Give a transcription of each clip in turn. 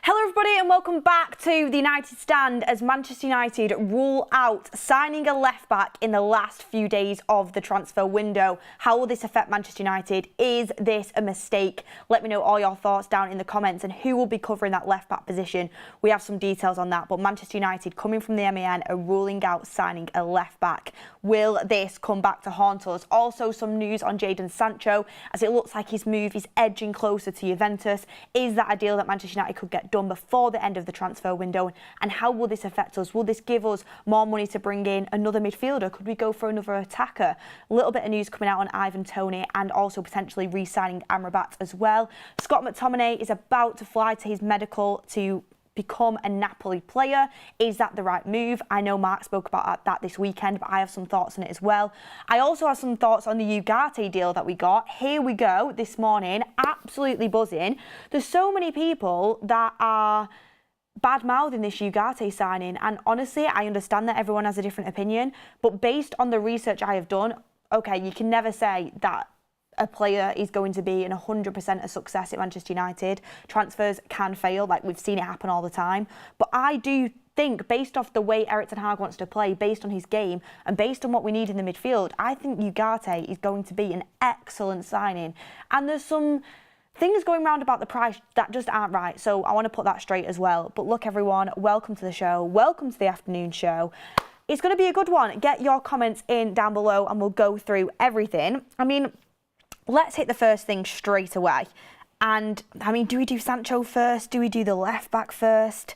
Hello everybody and welcome back to the United Stand as Manchester United rule out signing a left-back in the last few days of the transfer window. How will this affect Manchester United? Is this a mistake? Let me know all your thoughts down in the comments and who will be covering that left-back position. We have some details on that, but Manchester United coming from the MAN are ruling out signing a left-back. Will this come back to haunt us? Also some news on Jadon Sancho as it looks like his move is edging closer to Juventus. Is that a deal that Manchester United could get done before the end of the transfer window, and how will this affect us? Will this give us more money to bring in another midfielder? Could we go for another attacker? A little bit of news coming out on Ivan Toney and also potentially re-signing Amrabat as well. Scott McTominay is about to fly to his medical to become a Napoli player. Is that the right move? I know Mark spoke about that this weekend, but I have some thoughts on it as well. I also have some thoughts on the Ugarte deal that we got. Here we go this morning, absolutely buzzing. There's so many people that are bad-mouthing this Ugarte signing, and honestly, I understand that everyone has a different opinion, but based on the research I have done, okay, you can never say that a player is going to be 100% a success at Manchester United. Transfers can fail, like we've seen it happen all the time. But I do think, based off the way Erik ten Hag wants to play, based on his game, and based on what we need in the midfield, I think Ugarte is going to be an excellent signing. And there's some things going around about the price that just aren't right, so I want to put that straight as well. But look everyone, welcome to the show, welcome to the afternoon show. It's going to be a good one. Get your comments in down below and we'll go through everything. I mean, let's hit the first thing straight away. And, I mean, do we do Sancho first? Do we do the left-back first?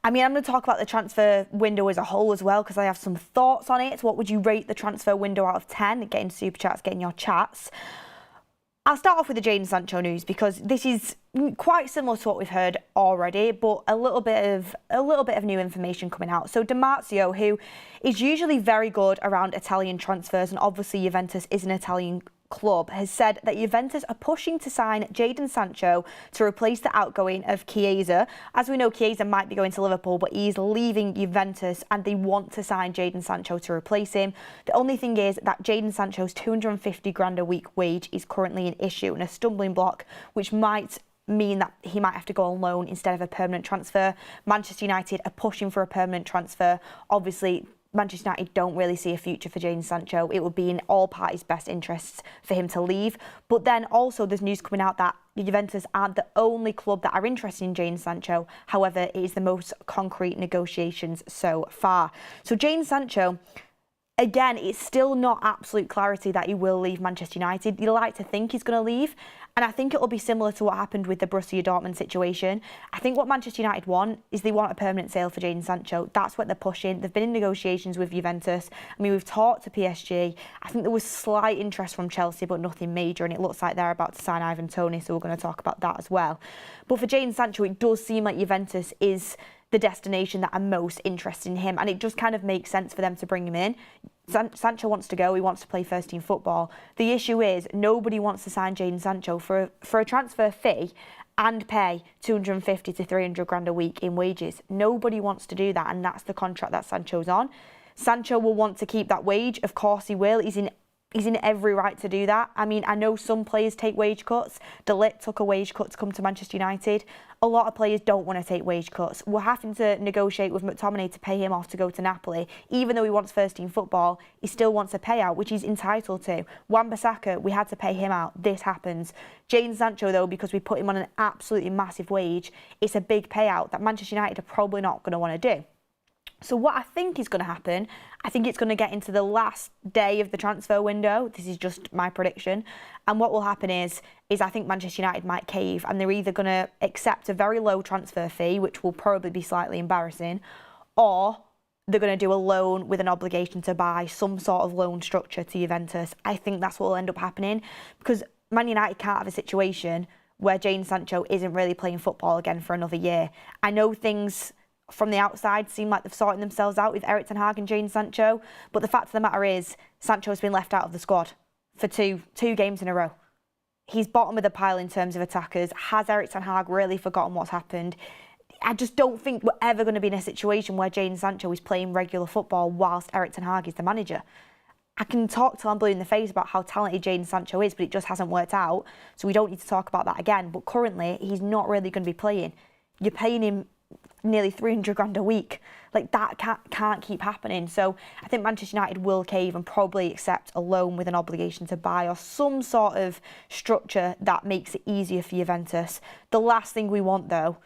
I mean, I'm going to talk about the transfer window as a whole as well because I have some thoughts on it. What would you rate the transfer window out of 10? Getting super chats, getting your chats. I'll start off with the Jadon Sancho news because this is quite similar to what we've heard already, but a little bit of new information coming out. So Di Marzio, who is usually very good around Italian transfers, and obviously Juventus is an Italian club, has said that Juventus are pushing to sign Jadon Sancho to replace the outgoing of Chiesa. As we know, Chiesa might be going to Liverpool, but he's leaving Juventus and they want to sign Jadon Sancho to replace him. The only thing is that Jadon Sancho's 250 grand a week wage is currently an issue and a stumbling block, which might mean that he might have to go on loan instead of a permanent transfer. Manchester United are pushing for a permanent transfer. Obviously, Manchester United don't really see a future for Jadon Sancho. It would be in all parties' best interests for him to leave. But then also there's news coming out that Juventus aren't the only club that are interested in Jadon Sancho. However, it is the most concrete negotiations so far. So Jadon Sancho, again, it's still not absolute clarity that he will leave Manchester United. You like to think he's going to leave. And I think it will be similar to what happened with the Borussia Dortmund situation. I think what Manchester United want is they want a permanent sale for Jadon Sancho. That's what they're pushing. They've been in negotiations with Juventus. I mean, we've talked to PSG. I think there was slight interest from Chelsea, but nothing major. And it looks like they're about to sign Ivan Toney, so we're going to talk about that as well. But for Jadon Sancho, it does seem like Juventus is the destination that are most interested in him. And it just kind of makes sense for them to bring him in. Sancho wants to go, he wants to play first team football. The issue is nobody wants to sign Jadon Sancho for a transfer fee and pay 250 to 300 grand a week in wages. Nobody wants to do that, and that's the contract that Sancho's on. Sancho will want to keep that wage, of course he will. He's in every right to do that. I mean, I know some players take wage cuts. De Ligt took a wage cut to come to Manchester United. A lot of players don't want to take wage cuts. We're having to negotiate with McTominay to pay him off to go to Napoli. Even though he wants first team football, he still wants a payout, which he's entitled to. Wan-Bissaka, we had to pay him out. This happens. Jadon Sancho, though, because we put him on an absolutely massive wage, it's a big payout that Manchester United are probably not going to want to do. So what I think is going to happen, I think it's going to get into the last day of the transfer window. This is just my prediction. And what will happen is I think Manchester United might cave and they're either going to accept a very low transfer fee, which will probably be slightly embarrassing, or they're going to do a loan with an obligation to buy, some sort of loan structure to Juventus. I think that's what will end up happening because Man United can't have a situation where Jadon Sancho isn't really playing football again for another year. I know things from the outside seem like they've sorted themselves out with Erik ten Hag and Jadon Sancho, but the fact of the matter is Sancho's been left out of the squad for two games in a row. He's bottom of the pile in terms of attackers. Has Erik ten Hag really forgotten what's happened? I just don't think we're ever going to be in a situation where Jadon Sancho is playing regular football whilst Erik ten Hag is the manager. I can talk till I'm blue in the face about how talented Jadon Sancho is, but it just hasn't worked out, so we don't need to talk about that again. But currently, he's not really going to be playing. you're paying him nearly 300 grand a week. Like, that can't keep happening. So I think Manchester United will cave and probably accept a loan with an obligation to buy, or some sort of structure that makes it easier for Juventus. The last thing we want, though,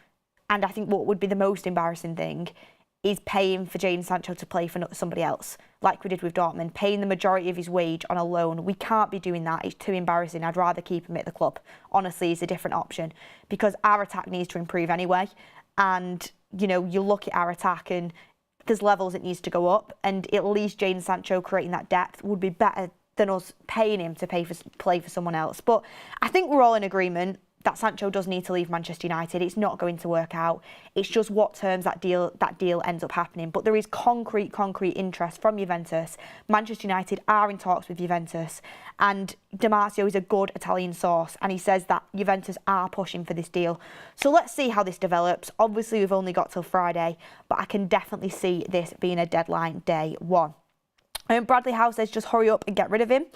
and I think what would be the most embarrassing thing, is paying for Jadon Sancho to play for somebody else, like we did with Dortmund, paying the majority of his wage on a loan. We can't be doing that. It's too embarrassing. I'd rather keep him at the club. Honestly, it's a different option, because our attack needs to improve anyway. And, you know, you look at our attack and there's levels it needs to go up, and at least Jadon Sancho creating that depth would be better than us paying him to play for someone else. But I think we're all in agreement that Sancho does need to leave Manchester United. It's not going to work out. It's just what terms that deal ends up happening. But there is concrete interest from Juventus. Manchester United are in talks with Juventus, and Di Marzio is a good Italian source, and he says that Juventus are pushing for this deal. So let's see how this develops. Obviously, we've only got till Friday, but I can definitely see this being a deadline day one. Bradley House says just hurry up and get rid of him.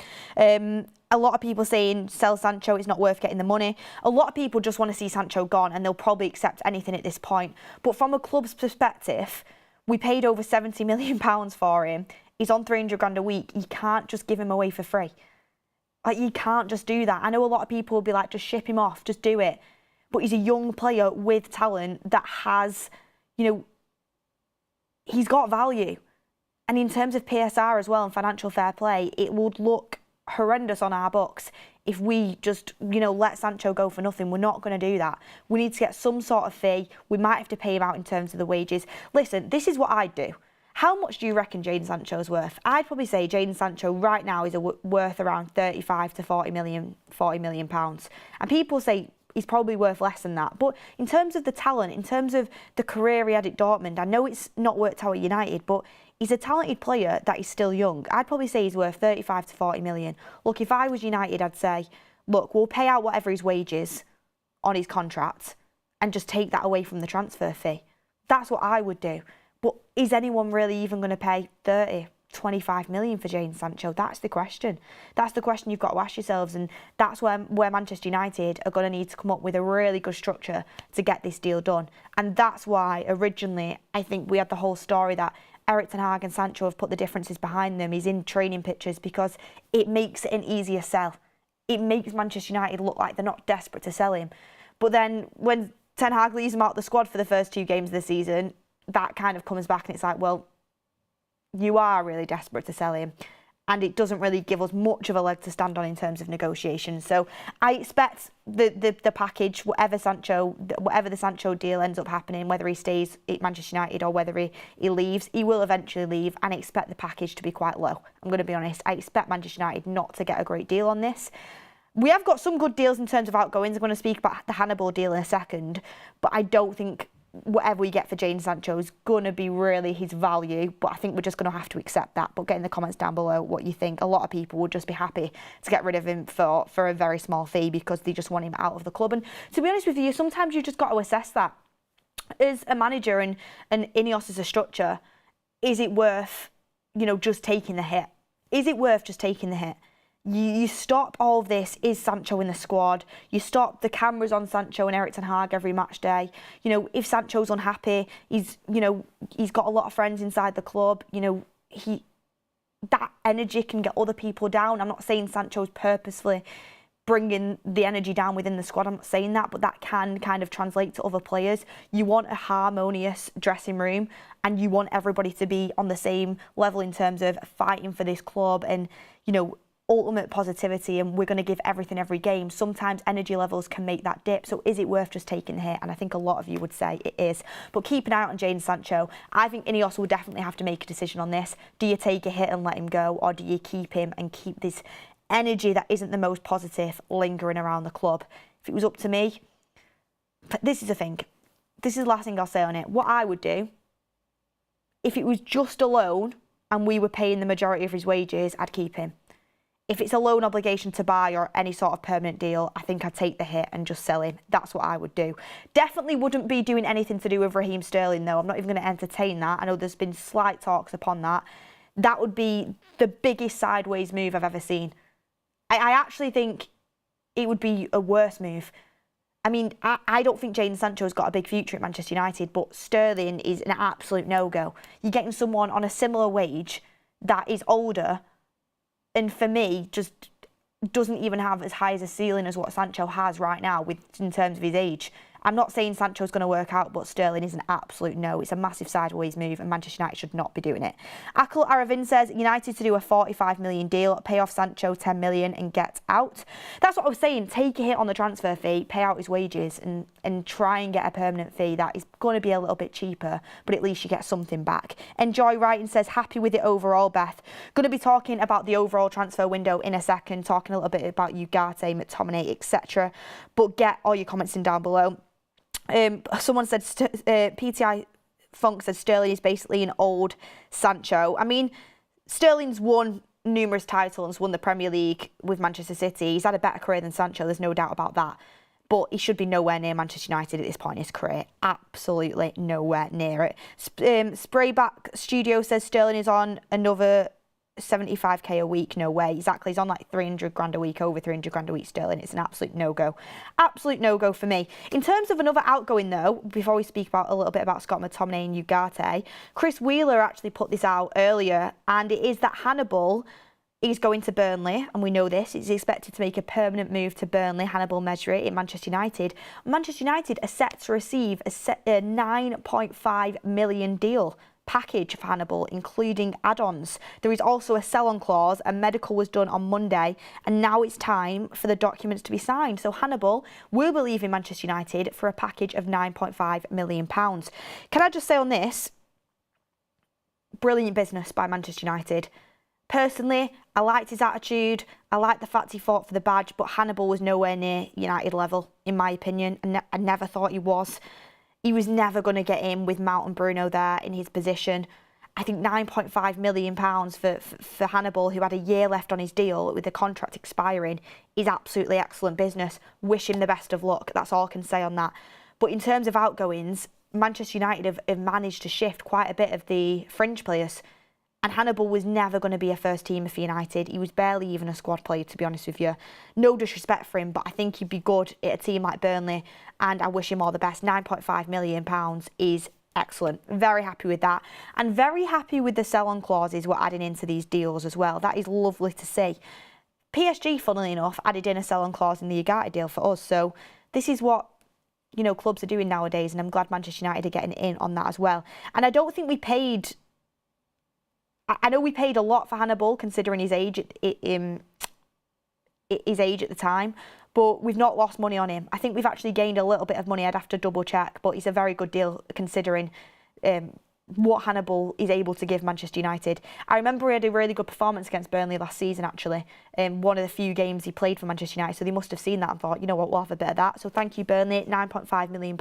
A lot of people saying sell Sancho, it's not worth getting the money. A lot of people just want to see Sancho gone, and they'll probably accept anything at this point. But from a club's perspective, we paid over £70 million for him. He's on 300 grand a week. You can't just give him away for free. Like, you can't just do that. I know a lot of people will be like, just ship him off, just do it. But he's a young player with talent that has, you know, he's got value. And in terms of PSR as well and financial fair play, it would look horrendous on our books if we just, you know, let Sancho go for nothing. We're not going to do that. We need to get some sort of fee. We might have to pay him out in terms of the wages. Listen, this is what I'd do. How much do you reckon Jadon Sancho's worth? I'd probably say Jadon Sancho right now is worth around 35 to 40 million pounds. And people say he's probably worth less than that. But in terms of the talent, in terms of the career he had at Dortmund, I know it's not worked out at United, but he's a talented player that is still young. I'd probably say he's worth 35 to 40 million. Look, if I was United, I'd say, look, we'll pay out whatever his wages on his contract and just take that away from the transfer fee. That's what I would do. But is anyone really even going to pay 30, 25 million for Jadon Sancho? That's the question. That's the question you've got to ask yourselves, and that's where Manchester United are going to need to come up with a really good structure to get this deal done. And that's why originally I think we had the whole story that Erik ten Hag and Sancho have put the differences behind them. He's in training pictures because it makes it an easier sell. It makes Manchester United look like they're not desperate to sell him. But then when Ten Hag leaves him out the squad for the first 2 games of the season, that kind of comes back and it's like, well, you are really desperate to sell him. And it doesn't really give us much of a leg to stand on in terms of negotiations. So I expect the package, whatever the Sancho deal ends up happening, whether he stays at Manchester United or whether he leaves, he will eventually leave, and I expect the package to be quite low. I'm going to be honest. I expect Manchester United not to get a great deal on this. We have got some good deals in terms of outgoings. I'm going to speak about the Hannibal deal in a second, but I don't think whatever we get for Jadon Sancho is going to be really his value, but I think we're just going to have to accept that. But get in the comments down below what you think. A lot of people would just be happy to get rid of him for a very small fee because they just want him out of the club. And to be honest with you, sometimes you've just got to assess that. As a manager and Ineos as a structure, is it worth, you know, just taking the hit? Is it worth just taking the hit? You stop all of this, is Sancho in the squad? You stop the cameras on Sancho and Erik ten Hag every match day. You know, if Sancho's unhappy, he's got a lot of friends inside the club. You know, that energy can get other people down. I'm not saying Sancho's purposefully bringing the energy down within the squad. I'm not saying that, but that can kind of translate to other players. You want a harmonious dressing room, and you want everybody to be on the same level in terms of fighting for this club and, you know, ultimate positivity, and we're going to give everything every game. Sometimes energy levels can make that dip, so is it worth just taking the hit? And I think a lot of you would say it is. But keep an eye out on Jadon Sancho. I think Ineos will definitely have to make a decision on this. Do you take a hit and let him go, or do you keep him and keep this energy that isn't the most positive lingering around the club? If it was up to me, this is the thing. This is the last thing I'll say on it. What I would do, if it was just a loan and we were paying the majority of his wages, I'd keep him. If it's a loan obligation to buy or any sort of permanent deal, I think I'd take the hit and just sell him. That's what I would do. Definitely wouldn't be doing anything to do with Raheem Sterling, though. I'm not even going to entertain that. I know there's been slight talks upon that. That would be the biggest sideways move I've ever seen. I actually think it would be a worse move. I mean, I don't think Jadon Sancho's got a big future at Manchester United, but Sterling is an absolute no-go. You're getting someone on a similar wage that is older, and for me, just doesn't even have as high as a ceiling as what Sancho has right now in terms of his age. I'm not saying Sancho's going to work out, but Sterling is an absolute no. It's a massive sideways move, and Manchester United should not be doing it. Akil Aravin says United to do a 45 million deal, pay off Sancho 10 million and get out. That's what I was saying. Take a hit on the transfer fee, pay out his wages, and try and get a permanent fee that is going to be a little bit cheaper, but at least you get something back. Enjoy Writing says happy with it overall, Beth. Going to be talking about the overall transfer window in a second, talking a little bit about Ugarte, McTominay, etc. But get all your comments in down below. Someone said, PTI Funk said Sterling is basically an old Sancho. I mean, Sterling's won numerous titles, won the Premier League with Manchester City. He's had a better career than Sancho, there's no doubt about that. But he should be nowhere near Manchester United at this point in his career. Absolutely nowhere near it. Sprayback Studio says Sterling is on another 75k a week. No way. Exactly. He's on like 300 grand a week, over 300 grand a week. Sterling. It's an absolute no-go. Absolute no-go for me. In terms of another outgoing though, before we speak about a little bit about Scott McTominay and Ugarte, Chris Wheeler actually put this out earlier, and it is that Hannibal is going to Burnley, and we know this. He's expected to make a permanent move to Burnley, Hannibal Mejri in Manchester United. Manchester United are set to receive a 9.5 million deal package for Hannibal, including add-ons. There is also a sell-on clause. A medical was done on Monday, and now it's time for the documents to be signed. So Hannibal will be leaving Manchester United for a package of £9.5 million. Can I just say on this, brilliant business by Manchester United. Personally, I liked his attitude. I liked the fact he fought for the badge, but Hannibal was nowhere near United level, in my opinion, and I never thought he was. He was never going to get in with Mount and Bruno there in his position. I think £9.5 million for Hannibal, who had a year left on his deal with the contract expiring, is absolutely excellent business. Wish him the best of luck. That's all I can say on that. But in terms of outgoings, Manchester United have managed to shift quite a bit of the fringe players. And Hannibal was never going to be a first teamer for United. He was barely even a squad player, to be honest with you. No disrespect for him, but I think he'd be good at a team like Burnley, and I wish him all the best. £9.5 million is excellent. Very happy with that. And very happy with the sell-on clauses we're adding into these deals as well. That is lovely to see. PSG, funnily enough, added in a sell-on clause in the Ugarte deal for us. So this is what, you know, clubs are doing nowadays, and I'm glad Manchester United are getting in on that as well. And I don't think we paid... I know we paid a lot for Hannibal, considering his age at the time, but we've not lost money on him. I think we've actually gained a little bit of money. I'd have to double check, but it's a very good deal considering what Hannibal is able to give Manchester United. I remember he had a really good performance against Burnley last season, actually. One of the few games he played for Manchester United, so they must have seen that and thought, you know what, we'll have a bit of that. So thank you, Burnley. £9.5 million,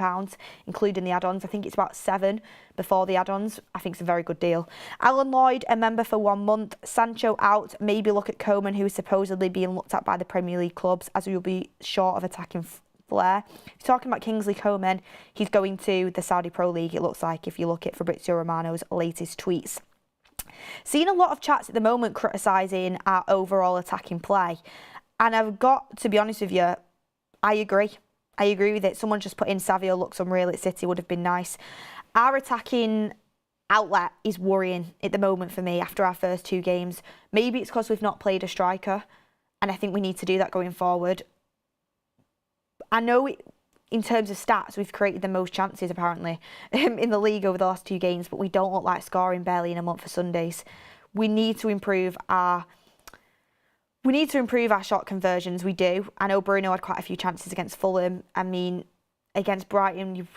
including the add-ons. I think it's about 7 before the add-ons. I think it's a very good deal. Alan Lloyd, a member for 1 month. Sancho out. Maybe look at Coman, who is supposedly being looked at by the Premier League clubs, as we will be short of attacking flair. Talking about Kingsley Coman, he's going to the Saudi Pro League, it looks like, if you look at Fabrizio Romano's latest tweets. Seeing a lot of chats at the moment criticising our overall attacking play, and I've got to be honest with you, I agree with it. Someone just put in Savio looks unreal at City, would have been nice. Our attacking outlet is worrying at the moment for me after our first 2 games. Maybe it's because we've not played a striker, and I think we need to do that going forward. I know in terms of stats, we've created the most chances, apparently, in the league over the last 2 games, but we don't look like scoring barely in a month for Sundays. We need to improve our shot conversions. We do. I know Bruno had quite a few chances against Fulham. I mean, against Brighton, you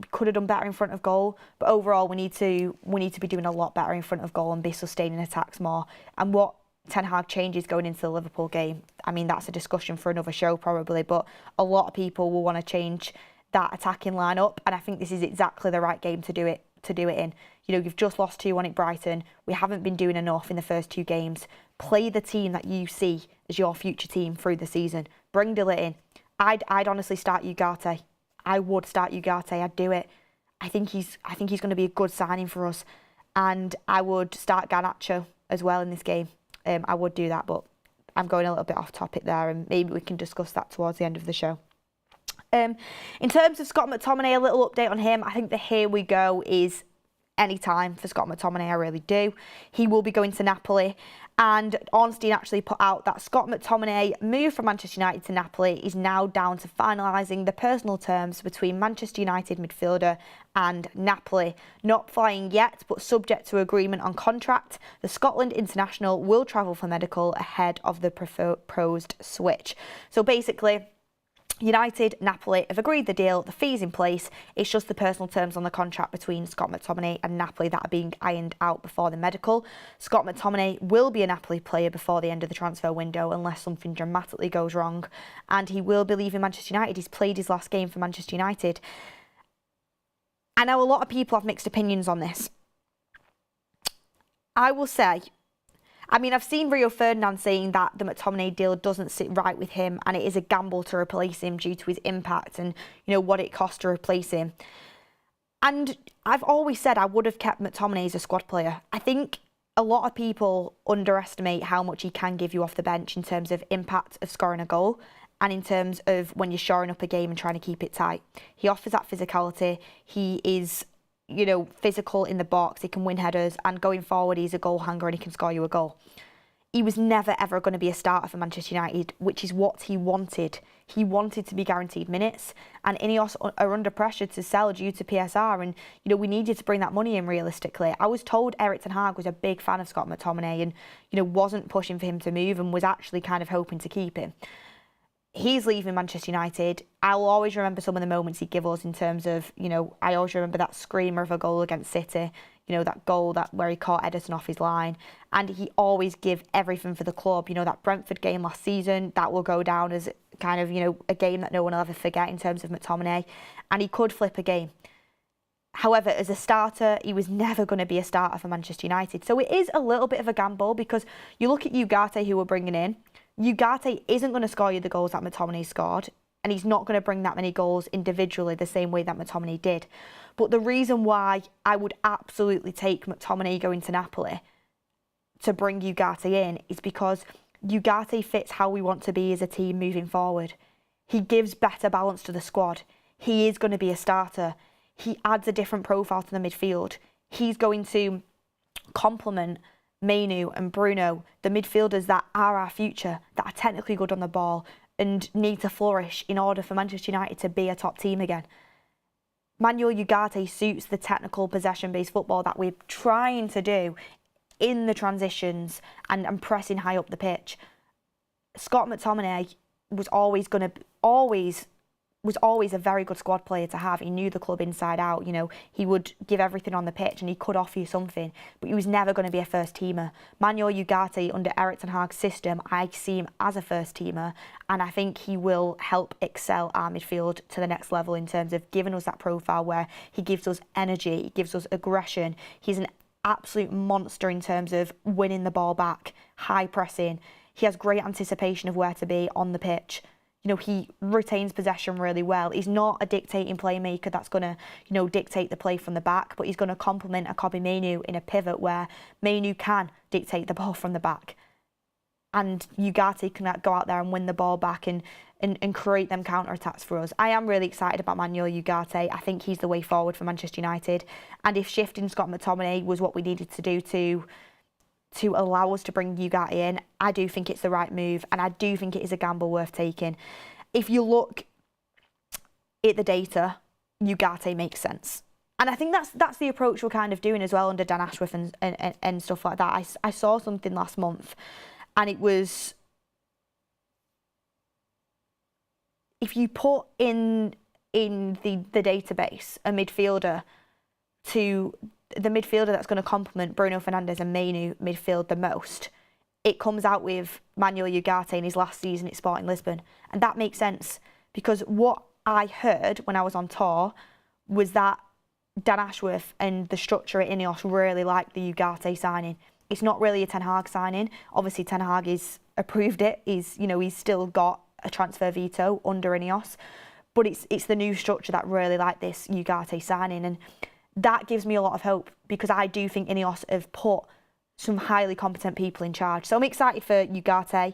could have done better in front of goal, but overall, we need to be doing a lot better in front of goal and be sustaining attacks more. And what Ten Hag changes going into the Liverpool game, I mean, that's a discussion for another show probably, but a lot of people will want to change that attacking lineup, and I think this is exactly the right game to do it in. You know, you've just lost 2-1 at Brighton. We haven't been doing enough in the first 2 games. Play the team that you see as your future team through the season. Bring Dillett in. I'd honestly start Ugarte. I would start Ugarte. I'd do it. I think he's going to be a good signing for us, and I would start Garnacho as well in this game. I would do that, but I'm going a little bit off topic there, and maybe we can discuss that towards the end of the show. In terms of Scott McTominay, a little update on him. I think the here we go is any time for Scott McTominay, I really do. He will be going to Napoli. And Ornstein actually put out that Scott McTominay move from Manchester United to Napoli is now down to finalising the personal terms between Manchester United midfielder and Napoli. Not flying yet, but subject to agreement on contract, the Scotland international will travel for medical ahead of the proposed switch. So basically, United, Napoli have agreed the deal, the fee's in place. It's just the personal terms on the contract between Scott McTominay and Napoli that are being ironed out before the medical. Scott McTominay will be a Napoli player before the end of the transfer window unless something dramatically goes wrong. And he will be leaving Manchester United. He's played his last game for Manchester United. I know a lot of people have mixed opinions on this. I will say, I've seen Rio Ferdinand saying that the McTominay deal doesn't sit right with him and it is a gamble to replace him due to his impact and, what it costs to replace him. And I've always said I would have kept McTominay as a squad player. I think a lot of people underestimate how much he can give you off the bench in terms of impact of scoring a goal and in terms of when you're shoring up a game and trying to keep it tight. He offers that physicality. He is physical in the box, he can win headers, and going forward, he's a goal hanger and he can score you a goal. He was never, ever going to be a starter for Manchester United, which is what he wanted. He wanted to be guaranteed minutes, and Ineos are under pressure to sell due to PSR, and, we needed to bring that money in realistically. I was told Erik ten Hag was a big fan of Scott McTominay and, wasn't pushing for him to move and was actually kind of hoping to keep him. He's leaving Manchester United. I'll always remember some of the moments he'd give us in terms of, I always remember that screamer of a goal against City, that goal where he caught Ederson off his line. And he always give everything for the club. That Brentford game last season, that will go down as kind of, a game that no one will ever forget in terms of McTominay. And he could flip a game. However, as a starter, he was never going to be a starter for Manchester United. So it is a little bit of a gamble because you look at Ugarte, who we're bringing in. Ugarte isn't going to score you the goals that McTominay scored, and he's not going to bring that many goals individually the same way that McTominay did. But the reason why I would absolutely take McTominay going to Napoli to bring Ugarte in is because Ugarte fits how we want to be as a team moving forward. He gives better balance to the squad. He is going to be a starter. He adds a different profile to the midfield. He's going to complement Mainu and Bruno, the midfielders that are our future, that are technically good on the ball and need to flourish in order for Manchester United to be a top team again. Manuel Ugarte suits the technical possession-based football that we're trying to do in the transitions and pressing high up the pitch. Scott McTominay was always a very good squad player to have. He knew the club inside out. He would give everything on the pitch and he could offer you something, but he was never going to be a first teamer. Manuel Ugarte, under Erik ten Hag's system, I see him as a first teamer, and I think he will help excel our midfield to the next level in terms of giving us that profile where he gives us energy, he gives us aggression. He's an absolute monster in terms of winning the ball back, high pressing. He has great anticipation of where to be on the pitch. He retains possession really well. He's not a dictating playmaker that's going to, dictate the play from the back, but he's going to complement a Kobbie Mainoo in a pivot where Mainoo can dictate the ball from the back. And Ugarte can go out there and win the ball back and create them counter-attacks for us. I am really excited about Manuel Ugarte. I think he's the way forward for Manchester United. And if shifting Scott McTominay was what we needed to do to allow us to bring Ugarte in, I do think it's the right move, and I do think it is a gamble worth taking. If you look at the data, Ugarte makes sense. And I think that's the approach we're kind of doing as well under Dan Ashworth and stuff like that. I saw something last month, and it was, if you put in the database a midfielder to the midfielder that's going to complement Bruno Fernandes and Mainoo midfield the most, it comes out with Manuel Ugarte in his last season at Sporting Lisbon. And that makes sense because what I heard when I was on tour was that Dan Ashworth and the structure at Ineos really liked the Ugarte signing. It's not really a Ten Hag signing. Obviously, Ten Hag has approved it. He's still got a transfer veto under Ineos. But it's the new structure that really liked this Ugarte signing. And that gives me a lot of hope because I do think Ineos have put some highly competent people in charge. So I'm excited for Ugarte.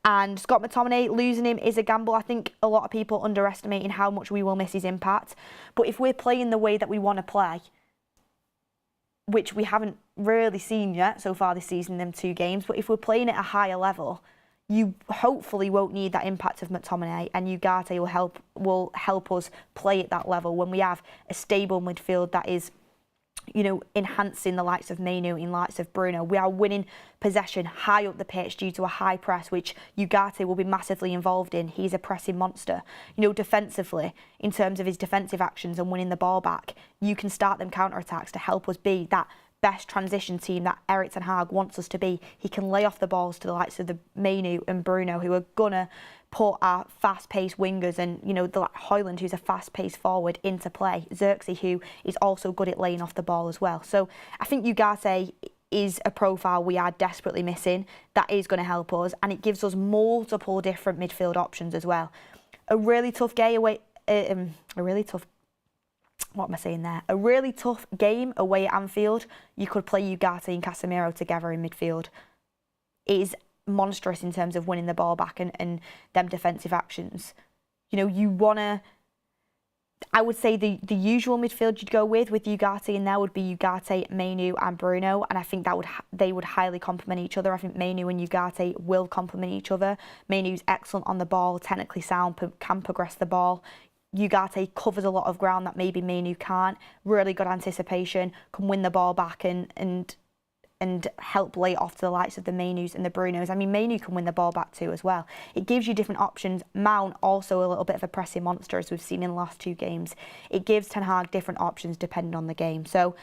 And Scott McTominay, losing him is a gamble. I think a lot of people underestimating how much we will miss his impact. But if we're playing the way that we want to play, which we haven't really seen yet so far this season in them 2 games, but if we're playing at a higher level, you hopefully won't need that impact of McTominay, and Ugarte will help us play at that level when we have a stable midfield that is, you know, enhancing the likes of Mainu, in likes of Bruno. We are winning possession high up the pitch due to a high press, which Ugarte will be massively involved in. He's a pressing monster. You know, defensively, in terms of his defensive actions and winning the ball back, you can start them counter-attacks to help us be that best transition team that Erik ten Hag wants us to be. He can lay off the balls to the likes of the Mainu and Bruno, who are gonna put our fast-paced wingers and, you know, the like Højlund, who's a fast-paced forward, into play. Xerxes, who is also good at laying off the ball as well. So I think Ugarte is a profile we are desperately missing that is going to help us, and it gives us multiple different midfield options as well. A really tough game away, a really tough game away at Anfield. You could play Ugarte and Casemiro together in midfield. It is monstrous in terms of winning the ball back and them defensive actions. You know, you want to, I would say the usual midfield you'd go with Ugarte in there would be Ugarte, Mainu and Bruno, and I think that they would highly complement each other. I think Mainu and Ugarte will complement each other. Mainu's excellent on the ball, technically sound, can progress the ball. Ugarte covers a lot of ground that maybe Mainu can't. Really good anticipation, can win the ball back and help lay off to the likes of the Mainus and the Brunos. I mean, Mainu can win the ball back too as well. It gives you different options. Mount, also a little bit of a pressing monster, as we've seen in the last 2 games. It gives Ten Hag different options depending on the game. So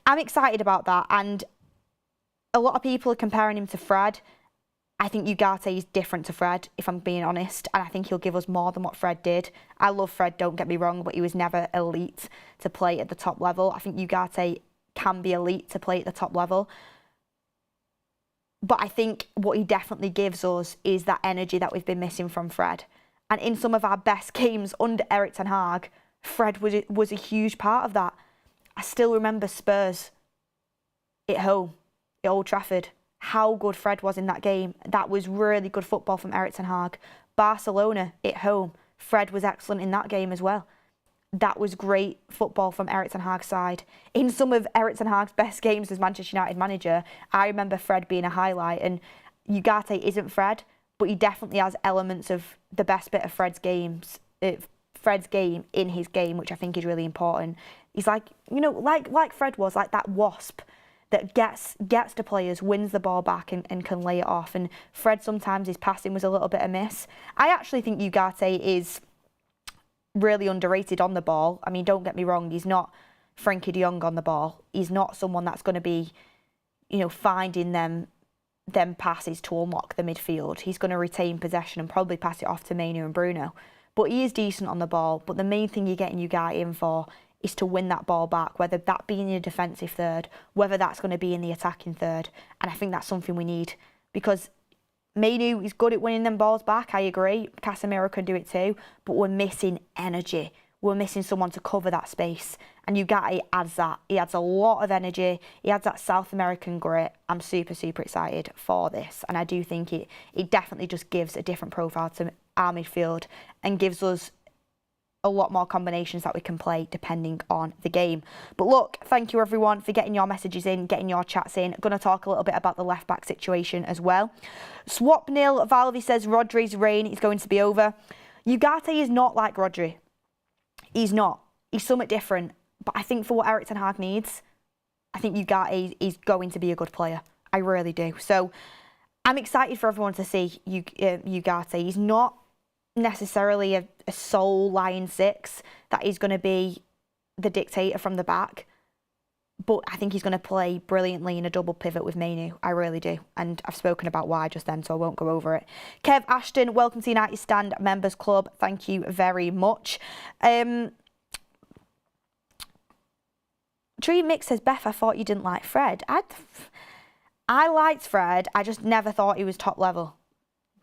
I'm excited about that. And a lot of people are comparing him to Fred. I think Ugarte is different to Fred, if I'm being honest, and I think he'll give us more than what Fred did. I love Fred, don't get me wrong, but he was never elite to play at the top level. I think Ugarte can be elite to play at the top level. But I think what he definitely gives us is that energy that we've been missing from Fred. And in some of our best games under Erik ten Hag, Fred was a huge part of that. I still remember Spurs at home, at Old Trafford. How good Fred was in that game. That was really good football from Erik ten Hag. Barcelona at home, Fred was excellent in that game as well. That was great football from Erik ten Hag's side. In some of Erik ten Hag's best games as Manchester United manager, I remember Fred being a highlight, and Ugarte isn't Fred, but he definitely has elements of the best bit of Fred's game in his game, which I think is really important. He's like, you know, like Fred was, like that wasp that gets to players, wins the ball back and can lay it off. And Fred, sometimes his passing was a little bit amiss. I actually think Ugarte is really underrated on the ball. I mean, don't get me wrong, he's not Frankie de Jong on the ball. He's not someone that's going to be, you know, finding them passes to unlock the midfield. He's going to retain possession and probably pass it off to Mainu and Bruno. But he is decent on the ball. But the main thing you're getting Ugarte in for is to win that ball back, whether that be in the defensive third, whether that's going to be in the attacking third. And I think that's something we need, because Mainu is good at winning them balls back, I agree. Casemiro can do it too, but we're missing energy. We're missing someone to cover that space. And Ugarte adds that. He adds a lot of energy. He adds that South American grit. I'm super, super excited for this. And I do think it definitely just gives a different profile to our midfield and gives us a lot more combinations that we can play depending on the game. But look, thank you everyone for getting your messages in, getting your chats in. I'm going to talk a little bit about the left back situation as well. Swap nil, Valvi says Rodri's reign is going to be over. Ugarte is not like Rodri. He's not. He's somewhat different. But I think for what Erik ten Hag needs, I think Ugarte is going to be a good player. I really do. So I'm excited for everyone to see Ugarte. He's not necessarily a sole line 6 that is going to be the dictator from the back, but I think he's going to play brilliantly in a double pivot with Mainu. I really do, and I've spoken about why just then, so I won't go over it. Kev Ashton, welcome to United Stand Members Club. Thank you very much. Tree Mix says, Beth, I thought you didn't like Fred. I liked Fred, I just never thought he was top level.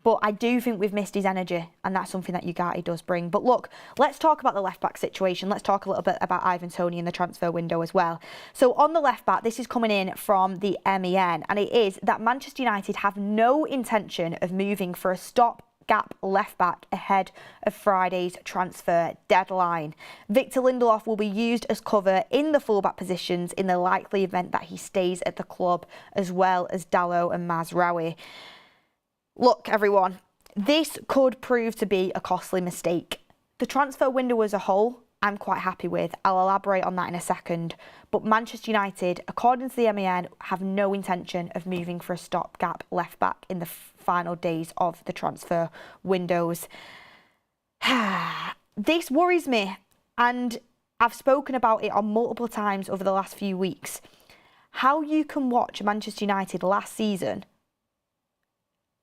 But I do think we've missed his energy, and that's something that Ugarte does bring. But look, let's talk about the left-back situation. Let's talk a little bit about Ivan Toney in the transfer window as well. So on the left-back, this is coming in from the MEN, and it is that Manchester United have no intention of moving for a stopgap left-back ahead of Friday's transfer deadline. Victor Lindelof will be used as cover in the fullback positions in the likely event that he stays at the club, as well as Dalot and Mazraoui. Look, everyone, this could prove to be a costly mistake. The transfer window as a whole, I'm quite happy with. I'll elaborate on that in a second. But Manchester United, according to the MEN, have no intention of moving for a stopgap left-back in the final days of the transfer windows. This worries me, and I've spoken about it on multiple times over the last few weeks. How you can watch Manchester United last season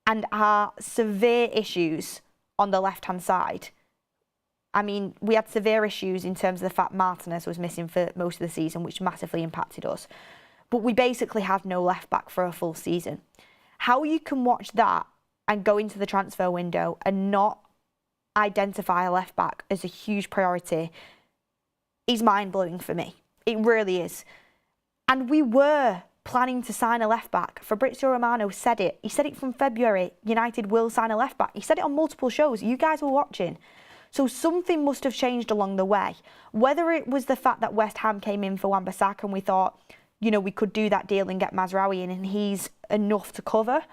and our severe issues on the left-hand side. I mean, we had severe issues in terms of the fact Martinez was missing for most of the season, which massively impacted us. But we basically have no left-back for a full season. How you can watch that and go into the transfer window and not identify a left-back as a huge priority is mind-blowing for me. It really is. And we were planning to sign a left-back. Fabrizio Romano said it. He said it from February. United will sign a left-back. He said it on multiple shows. You guys were watching. So something must have changed along the way. Whether it was the fact that West Ham came in for Wan-Bissaka and we thought, you know, we could do that deal and get Mazraoui in and he's enough to cover.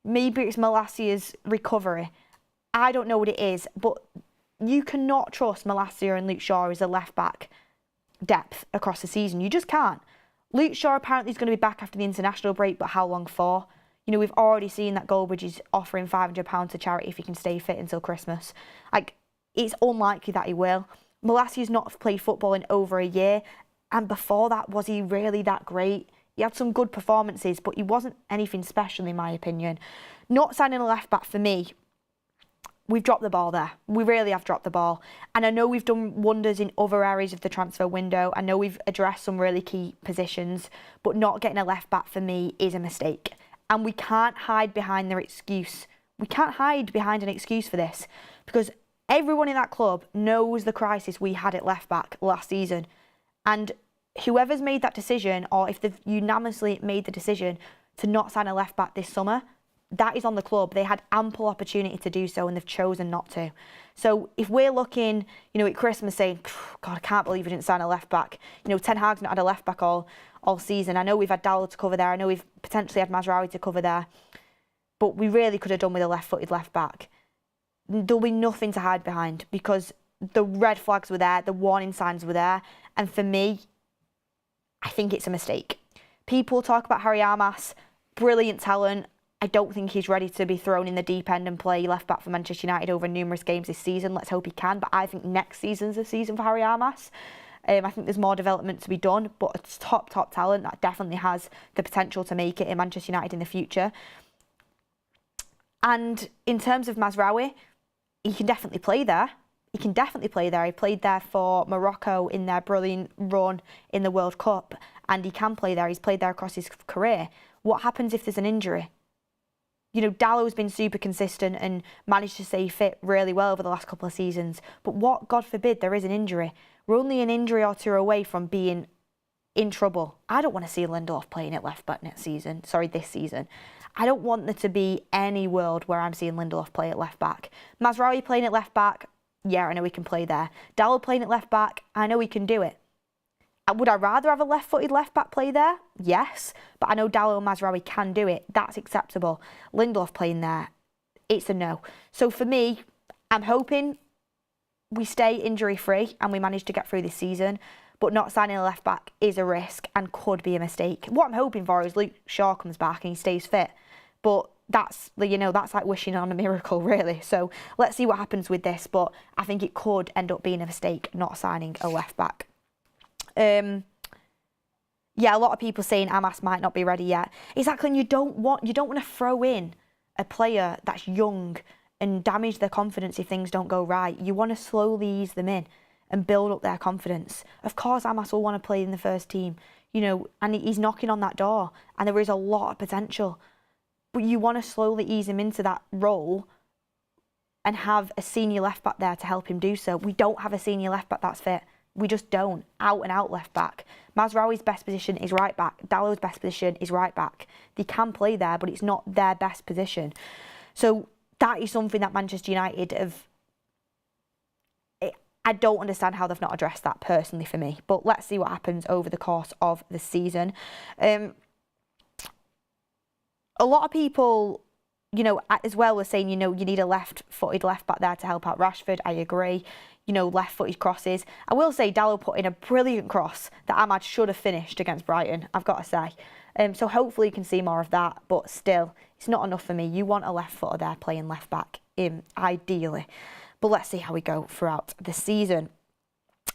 Maybe it's Malacia's recovery. I don't know what it is, but you cannot trust Malacia and Luke Shaw as a left-back depth across the season. You just can't. Luke Shaw apparently is going to be back after the international break, but how long for? You know, we've already seen that Goldbridge is offering £500 to charity if he can stay fit until Christmas. Like, it's unlikely that he will. Malacia's not played football in over a year, and before that, was he really that great? He had some good performances, but he wasn't anything special in my opinion. Not signing a left-back for me, we've dropped the ball there. We really have dropped the ball. And I know we've done wonders in other areas of the transfer window. I know we've addressed some really key positions, but not getting a left back for me is a mistake. And we can't hide behind their excuse. We can't hide behind an excuse for this because everyone in that club knows the crisis we had at left back last season. And whoever's made that decision, or if they've unanimously made the decision to not sign a left back this summer, that is on the club. They had ample opportunity to do so and they've chosen not to. So if we're looking, you know, at Christmas saying, God, I can't believe we didn't sign a left back. You know, Ten Hag's not had a left back all season. I know we've had Dalot to cover there. I know we've potentially had Mazraoui to cover there. But we really could have done with a left-footed left back. There'll be nothing to hide behind because the red flags were there, the warning signs were there. And for me, I think it's a mistake. People talk about Harry Armas, brilliant talent. I don't think he's ready to be thrown in the deep end and play left back for Manchester United over numerous games this season. Let's hope he can. But I think next season's the season for Harry Armas. I think there's more development to be done, but it's top talent that definitely has the potential to make it in Manchester United in the future. And in terms of Mazraoui, he can definitely play there. He can definitely play there. He played there for Morocco in their brilliant run in the World Cup, and he can play there. He's played there across his career. What happens if there's an injury? You know, Dalot's been super consistent and managed to stay fit really well over the last couple of seasons. But what, God forbid, there is an injury. We're only an injury or two away from being in trouble. I don't want to see Lindelof playing at left back this season. I don't want there to be any world where I'm seeing Lindelof play at left back. Mazraoui playing at left back, yeah, I know he can play there. Dalot playing at left back, I know he can do it. Would I rather have a left-footed left-back play there? Yes. But I know Dalot and Mazraoui can do it. That's acceptable. Lindelof playing there, it's a no. So for me, I'm hoping we stay injury-free and we manage to get through this season. But not signing a left-back is a risk and could be a mistake. What I'm hoping for is Luke Shaw comes back and he stays fit. But that's like wishing on a miracle, really. So let's see what happens with this. But I think it could end up being a mistake not signing a left-back. Yeah, a lot of people saying Amas might not be ready yet. Exactly, and you don't want to throw in a player that's young and damage their confidence if things don't go right. You want to slowly ease them in and build up their confidence. Of course, Amas will want to play in the first team, you know, and he's knocking on that door, and there is a lot of potential. but you want to slowly ease him into that role and have a senior left back there to help him do so. We don't have a senior left back that's fit. We just don't. Out and out left back. Mazraoui's best position is right back. Dallow's best position is right back. They can play there, but it's not their best position. So that is something that Manchester United have... I don't understand how they've not addressed that personally for me. But let's see what happens over the course of the season. A lot of people, you know, as well were saying, you know, you need a left-footed left back there to help out Rashford. I agree. You know, left-footed crosses. I will say Dallow put in a brilliant cross that Ahmad should have finished against Brighton, I've got to say. So hopefully you can see more of that, but still, it's not enough for me. You want a left footer there playing left back, ideally. But let's see how we go throughout the season.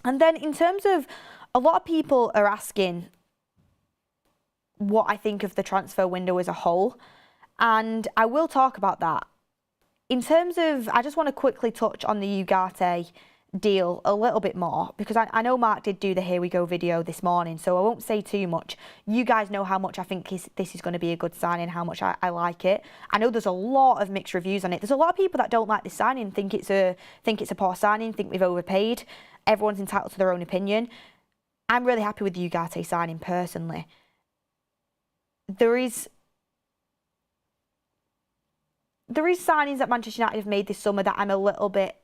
And then in terms of, a lot of people are asking what I think of the transfer window as a whole, and I will talk about that. In terms of, I just want to quickly touch on the Ugarte deal a little bit more, because I know Mark did do the Here We Go video this morning, so I won't say too much. You guys know how much I think this is going to be a good signing, how much I like it. I know there's a lot of mixed reviews on it. There's a lot of people that don't like this signing, think it's a poor signing, think we've overpaid. Everyone's entitled to their own opinion. I'm really happy with the Ugarte signing personally. There is signings that Manchester United have made this summer that I'm a little bit...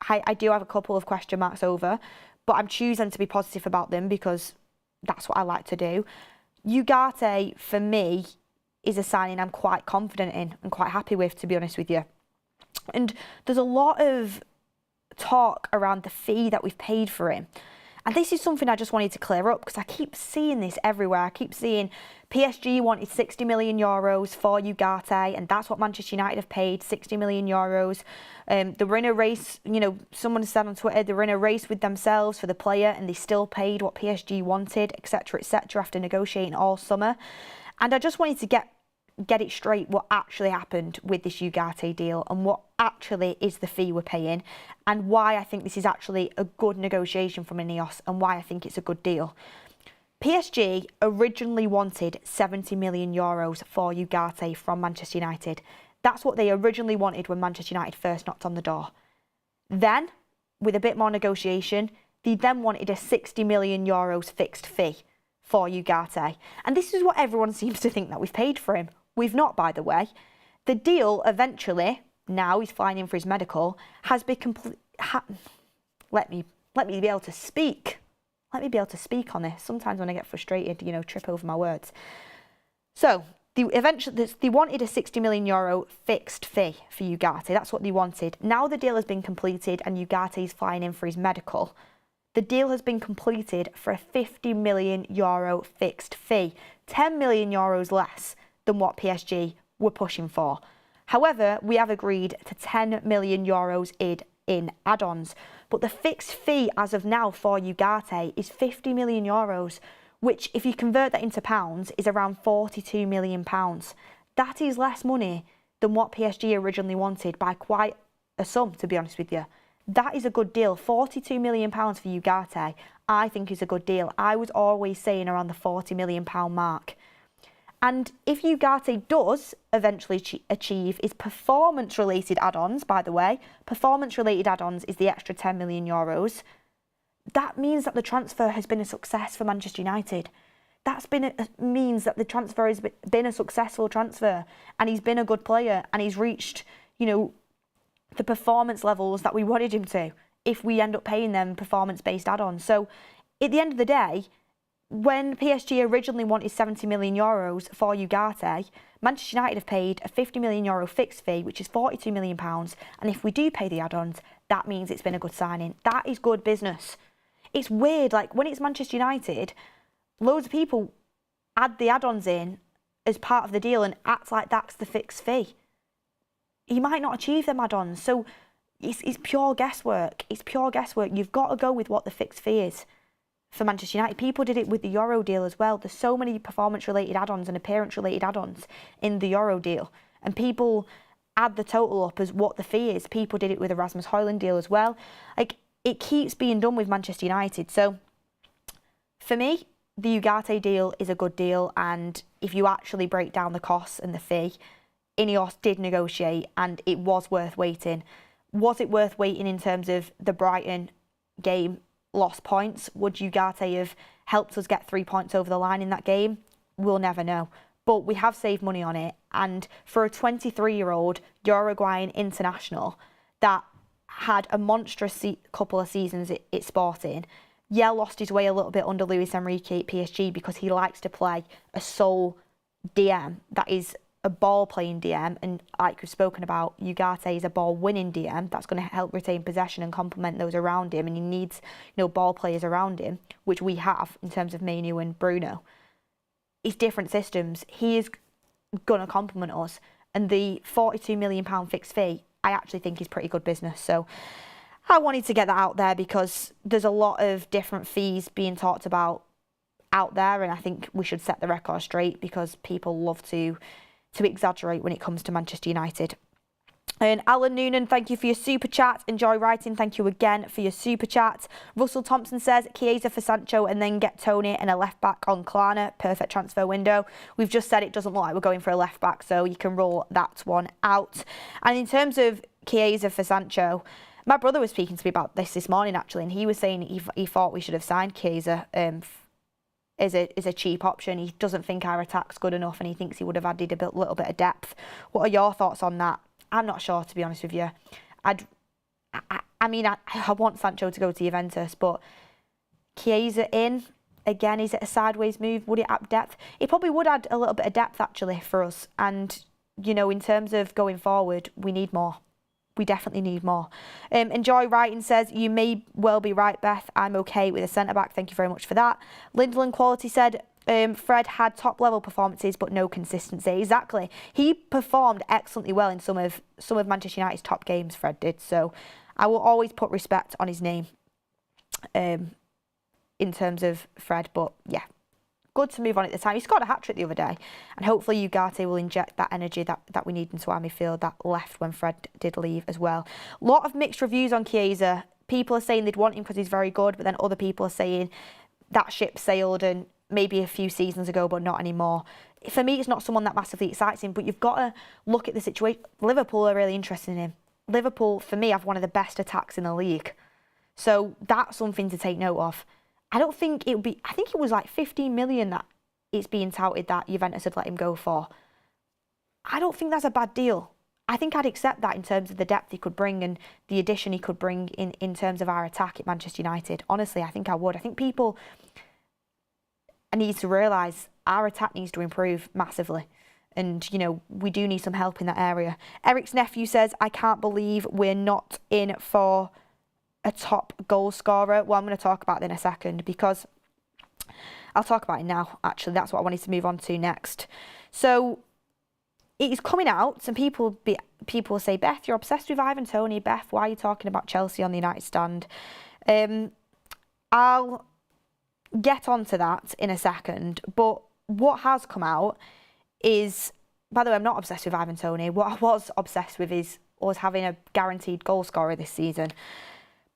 I do have a couple of question marks over, but I'm choosing to be positive about them because that's what I like to do. Ugarte, for me, is a signing I'm quite confident in and quite happy with, to be honest with you. And there's a lot of talk around the fee that we've paid for him. And this is something I just wanted to clear up because I keep seeing this everywhere. I keep seeing PSG wanted 60 million euros for Ugarte, and that's what Manchester United have paid, 60 million euros. They were in a race, you know, someone said on Twitter, they were in a race with themselves for the player and they still paid what PSG wanted, etc., etc., after negotiating all summer. And I just wanted to get it straight what actually happened with this Ugarte deal and what actually is the fee we're paying and why I think this is actually a good negotiation from Ineos and why I think it's a good deal. PSG originally wanted 70 million euros for Ugarte from Manchester United. That's what they originally wanted when Manchester United first knocked on the door. Then, with a bit more negotiation, they then wanted a 60 million euros fixed fee for Ugarte. And this is what everyone seems to think that we've paid for him. We've not, by the way. The deal eventually, now he's flying in for his medical, has been complete. Let me be able to speak. Let me be able to speak on this. Sometimes when I get frustrated, you know, trip over my words. So they wanted a 60 million euro fixed fee for Ugarte. That's what they wanted. Now the deal has been completed and Ugarte is flying in for his medical. The deal has been completed for a 50 million euro fixed fee, 10 million euros less than what PSG were pushing for. However, we have agreed to 10 million euros in add-ons, but the fixed fee as of now for Ugarte is 50 million euros, which if you convert that into pounds is around 42 million pounds. That is less money than what PSG originally wanted by quite a sum, to be honest with you. That is a good deal. 42 million pounds for Ugarte, I think is a good deal. I was always saying around the 40 million pound mark. And if Ugarte does eventually achieve his performance-related add-ons, by the way, performance-related add-ons is the extra 10 million euros, that means that the transfer has been a success for Manchester United. Means that the transfer has been a successful transfer and he's been a good player and he's reached, you know, the performance levels that we wanted him to if we end up paying them performance-based add-ons. So at the end of the day, when PSG originally wanted 70 million euros for Ugarte, Manchester United have paid a 50 million euro fixed fee, which is 42 million pounds. And if we do pay the add-ons, that means it's been a good signing. That is good business. It's weird, like when it's Manchester United, loads of people add the add-ons in as part of the deal and act like that's the fixed fee. He might not achieve them add-ons. So it's pure guesswork. It's pure guesswork. You've got to go with what the fixed fee is. For Manchester United, people did it with the Euro deal as well. There's so many performance-related add-ons and appearance-related add-ons in the Euro deal. And people add the total up as what the fee is. People did it with the Rasmus Højlund deal as well. Like, it keeps being done with Manchester United. So, for me, the Ugarte deal is a good deal. And if you actually break down the costs and the fee, Ineos did negotiate and it was worth waiting. Was it worth waiting in terms of the Brighton game lost points? Would Ugarte have helped us get 3 points over the line in that game? We'll never know. But we have saved money on it. And for a 23-year-old Uruguayan international that had a monstrous couple of seasons at Sporting, lost his way a little bit under Luis Enrique at PSG because he likes to play a sole DM that is a ball-playing DM, and like we've spoken about, Ugarte is a ball-winning DM that's going to help retain possession and complement those around him, and he needs, ball players around him, which we have in terms of Manu and Bruno. It's different systems. He is going to complement us, and the £42 million fixed fee, I actually think is pretty good business. So I wanted to get that out there because there's a lot of different fees being talked about out there, and I think we should set the record straight because people love to exaggerate when it comes to Manchester United. And Alan Noonan, thank you for your super chat. Enjoy writing, thank you again for your super chat. Russell Thompson says Chiesa for Sancho and then get Tony and a left back on Klarna. Perfect transfer window. We've just said it doesn't look like we're going for a left back, so you can rule that one out. And in terms of Chiesa for Sancho, my brother was speaking to me about this morning actually, and he was saying he thought we should have signed Chiesa is a cheap option. He doesn't think our attack's good enough and he thinks he would have added a little bit of depth. What are your thoughts on that? I'm not sure, to be honest with you. I want Sancho to go to Juventus, but Chiesa in, again, is it a sideways move? Would it add depth? It probably would add a little bit of depth, actually, for us. And, in terms of going forward, we need more. We definitely need more. Enjoy Writing says, you may well be right, Beth. I'm okay with a centre-back. Thank you very much for that. Lyndon Quality said, Fred had top-level performances but no consistency. Exactly. He performed excellently well in some of Manchester United's top games, Fred did. So I will always put respect on his name in terms of Fred. But, yeah, good to move on at the time. He scored a hat-trick the other day, and hopefully Ugarte will inject that energy that we need into our midfield that left when Fred did leave as well. A lot of mixed reviews on Chiesa. People are saying they'd want him because he's very good, but then other people are saying that ship sailed and maybe a few seasons ago, but not anymore. For me, it's not someone that massively excites him, but you've got to look at the situation. Liverpool are really interested in him. Liverpool, for me, have one of the best attacks in the league. So that's something to take note of. I think it was like 15 million that it's being touted that Juventus had let him go for. I don't think that's a bad deal. I think I'd accept that in terms of the depth he could bring and the addition he could bring in terms of our attack at Manchester United. Honestly, I think I would. I think people need to realise our attack needs to improve massively. And, we do need some help in that area. Eric's nephew says, I can't believe we're not in for a top goal scorer. Well, I'm going to talk about that in a second because I'll talk about it now, actually. That's what I wanted to move on to next. So it is coming out, and people will say, Beth, you're obsessed with Ivan Toney. Beth, why are you talking about Chelsea on the United stand? I'll get onto that in a second, but what has come out is, by the way, I'm not obsessed with Ivan Toney. What I was obsessed with is us having a guaranteed goal scorer this season.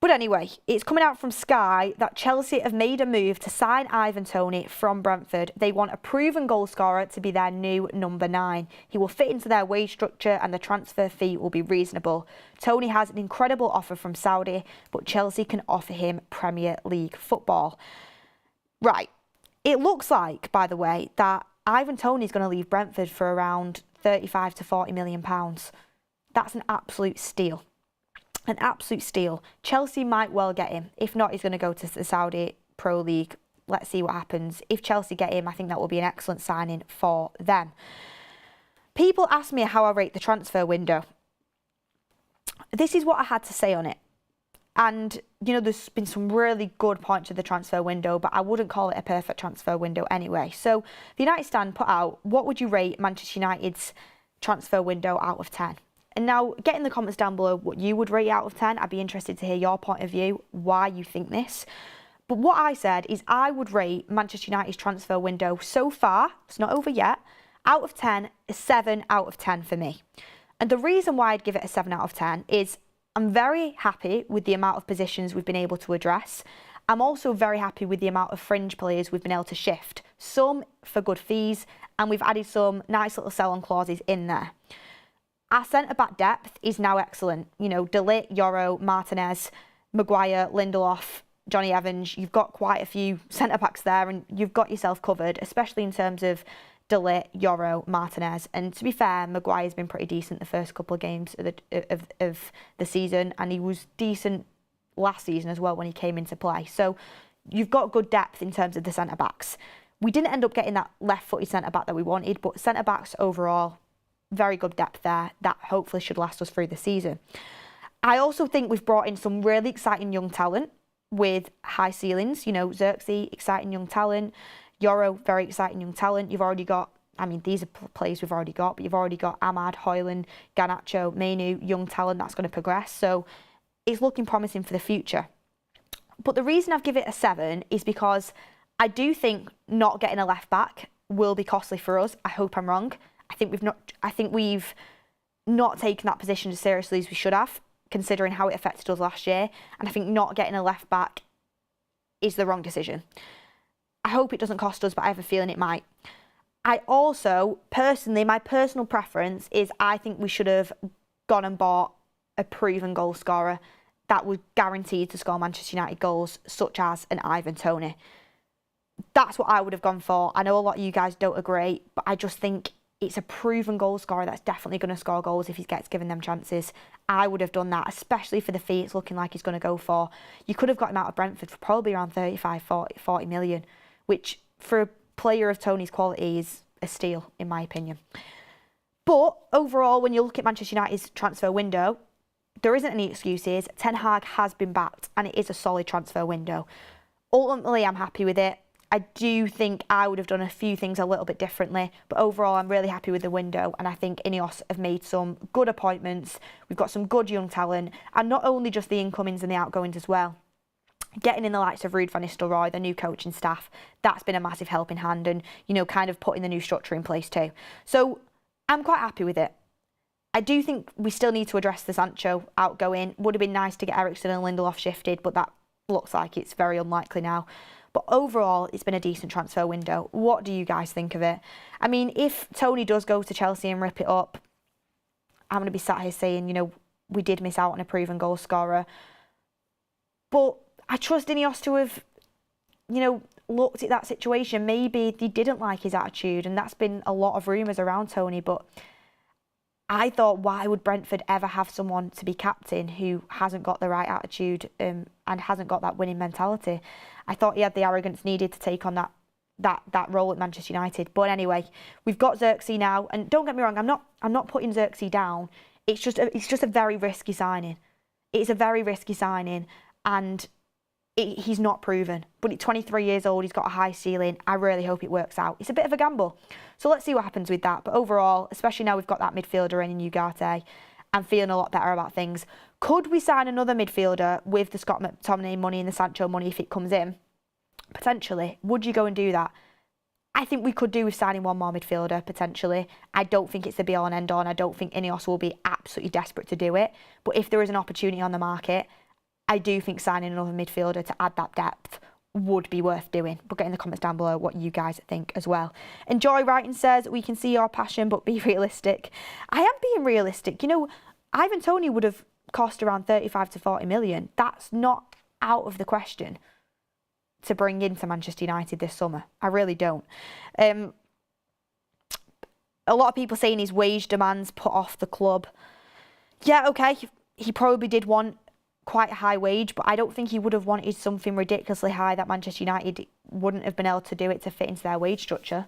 But anyway, it's coming out from Sky that Chelsea have made a move to sign Ivan Toney from Brentford. They want a proven goal scorer to be their new number 9. He will fit into their wage structure and the transfer fee will be reasonable. Toney has an incredible offer from Saudi, but Chelsea can offer him Premier League football. Right. It looks like, by the way, that Ivan Toney is going to leave Brentford for around 35 to 40 million pounds. That's an absolute steal. An absolute steal. Chelsea might well get him. If not, he's going to go to the Saudi Pro League. Let's see what happens. If Chelsea get him, I think that will be an excellent signing for them. People ask me how I rate the transfer window. This is what I had to say on it. And, there's been some really good points of the transfer window, but I wouldn't call it a perfect transfer window anyway. So the United stand put out, what would you rate Manchester United's transfer window out of 10? And now, get in the comments down below what you would rate out of 10. I'd be interested to hear your point of view, why you think this. But what I said is I would rate Manchester United's transfer window so far, it's not over yet, out of 10, a 7 out of 10 for me. And the reason why I'd give it a 7 out of 10 is I'm very happy with the amount of positions we've been able to address. I'm also very happy with the amount of fringe players we've been able to shift. Some for good fees and we've added some nice little sell-on clauses in there. Our centre-back depth is now excellent. You know, De Ligt, Yoro, Martinez, Maguire, Lindelof, Johnny Evans. You've got quite a few centre-backs there, and you've got yourself covered, especially in terms of De Ligt, Yoro, Martinez. And to be fair, Maguire's been pretty decent the first couple of games of the season, and he was decent last season as well when he came into play. So you've got good depth in terms of the centre-backs. We didn't end up getting that left-footed centre-back that we wanted, but centre-backs overall, very good depth there. That hopefully should last us through the season. I also think we've brought in some really exciting young talent with high ceilings. You know, Xerxes, exciting young talent. Yoro, very exciting young talent. You've already got, I mean, these are players we've already got, but you've already got Ahmad, Højlund, Garnacho, Menu, young talent that's going to progress. So it's looking promising for the future. But the reason I've given it a 7 is because I do think not getting a left back will be costly for us. I hope I'm wrong. I think we've not taken that position as seriously as we should have, considering how it affected us last year. And I think not getting a left back is the wrong decision. I hope it doesn't cost us, but I have a feeling it might. I also, personally, my personal preference is I think we should have gone and bought a proven goal scorer that was guaranteed to score Manchester United goals, such as an Ivan Toney. That's what I would have gone for. I know a lot of you guys don't agree, but I just think it's a proven goal scorer that's definitely going to score goals if he gets given them chances. I would have done that, especially for the fee it's looking like he's going to go for. You could have got him out of Brentford for probably around 35, 40 million, which for a player of Tony's quality is a steal, in my opinion. But overall, when you look at Manchester United's transfer window, there isn't any excuses. Ten Hag has been backed, and it is a solid transfer window. Ultimately, I'm happy with it. I do think I would have done a few things a little bit differently, but overall I'm really happy with the window, and I think Ineos have made some good appointments. We've got some good young talent, and not only just the incomings and the outgoings as well. Getting in the likes of Ruud van Nistelrooy, the new coaching staff, that's been a massive helping hand, and, you know, kind of putting the new structure in place too. So I'm quite happy with it. I do think we still need to address the Sancho outgoing. Would have been nice to get Eriksen and Lindelof shifted, but that looks like it's very unlikely now. But overall, it's been a decent transfer window. What do you guys think of it? I mean, if Tony does go to Chelsea and rip it up, I'm going to be sat here saying, you know, we did miss out on a proven goal scorer. But I trust Ineos to have, you know, looked at that situation. Maybe they didn't like his attitude, and that's been a lot of rumours around Tony. But I thought, why would Brentford ever have someone to be captain who hasn't got the right attitude and hasn't got that winning mentality? I thought he had the arrogance needed to take on that role at Manchester United. But anyway, we've got Xerxes now, and don't get me wrong, I'm not putting Xerxes down. It's just a very risky signing. It's a very risky signing, and he's not proven. But at 23 years old, he's got a high ceiling. I really hope it works out. It's a bit of a gamble. So let's see what happens with that. But overall, especially now we've got that midfielder in Ugarte, I'm feeling a lot better about things. Could we sign another midfielder with the Scott McTominay money and the Sancho money if it comes in? Potentially. Would you go and do that? I think we could do with signing one more midfielder, potentially. I don't think it's the be-all and end-all. I don't think Ineos will be absolutely desperate to do it. But if there is an opportunity on the market, I do think signing another midfielder to add that depth would be worth doing. But get in the comments down below what you guys think as well. Enjoy Writing says, we can see your passion, but be realistic. I am being realistic. You know, Ivan Toney would have cost around 35 to 40 million. That's not out of the question to bring into Manchester United this summer. I really don't. A lot of people saying his wage demands put off the club. Yeah, okay, he probably did want quite a high wage, but I don't think he would have wanted something ridiculously high that Manchester United wouldn't have been able to do it to fit into their wage structure.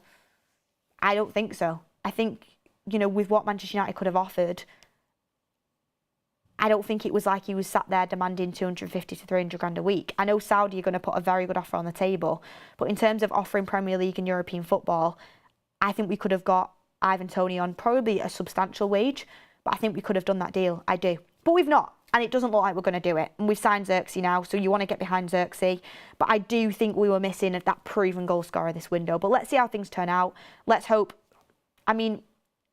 I don't think so. I think, you know, with what Manchester United could have offered, I don't think it was like he was sat there demanding 250 to 300 grand a week. I know Saudi are going to put a very good offer on the table, but in terms of offering Premier League and European football, I think we could have got Ivan Toney on probably a substantial wage, but I think we could have done that deal. I do. But we've not, and it doesn't look like we're going to do it. And we've signed Xerxes now, so you want to get behind Xerxes. But I do think we were missing that proven goal scorer this window. But let's see how things turn out. Let's hope. I mean,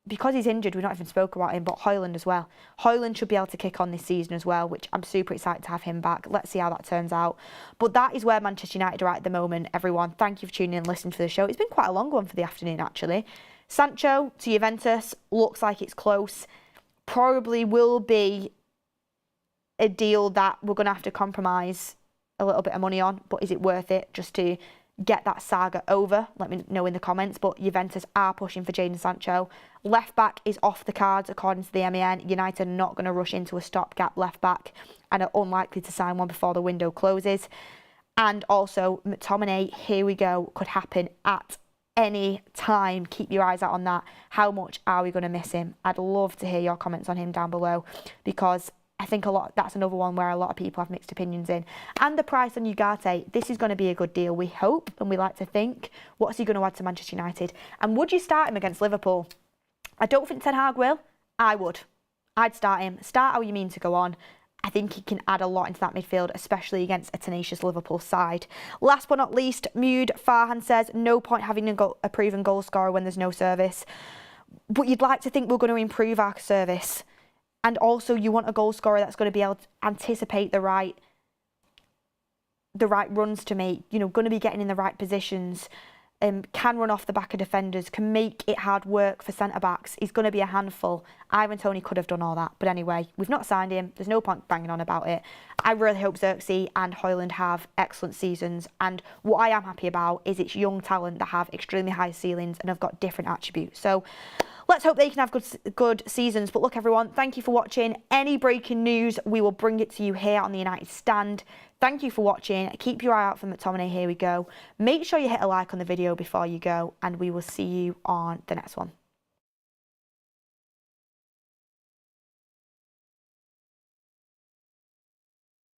because he's injured, we've not even spoke about him, but Højlund as well. Højlund should be able to kick on this season as well, which I'm super excited to have him back. Let's see how that turns out. But that is where Manchester United are at the moment, everyone. Thank you for tuning in and listening to the show. It's been quite a long one for the afternoon, actually. Sancho to Juventus, looks like it's close. Probably will be a deal that we're going to have to compromise a little bit of money on, but is it worth it just to get that saga over? Let me know in the comments. But Juventus are pushing for Jadon Sancho. Left back is off the cards according to the MEN. United are not going to rush into a stopgap left back and are unlikely to sign one before the window closes. And also McTominay, here we go, could happen at any time. Keep your eyes out on that. How much are we going to miss him? I'd love to hear your comments on him down below, because I think that's another one where a lot of people have mixed opinions in. And the price on Ugarte, this is going to be a good deal, we hope, and we like to think. What's he going to add to Manchester United? And would you start him against Liverpool? I don't think Ten Hag will. I would. I'd start him. Start how you mean to go on. I think he can add a lot into that midfield, especially against a tenacious Liverpool side. Last but not least, Mude Farhan says, no point having a proven goal scorer when there's no service. But you'd like to think we're going to improve our service. And also you want a goal scorer that's going to be able to anticipate the right runs to make, you know, going to be getting in the right positions, can run off the back of defenders, can make it hard work for centre-backs. He's going to be a handful. Ivan Toney could have done all that. But anyway, we've not signed him. There's no point banging on about it. I really hope Xerxes and Højlund have excellent seasons. And what I am happy about is it's young talent that have extremely high ceilings and have got different attributes. So let's hope they can have good seasons. But look, everyone, thank you for watching. Any breaking news, we will bring it to you here on the United Stand. Thank you for watching. Keep your eye out for McTominay. Here we go. Make sure you hit a like on the video before you go, and we will see you on the next one.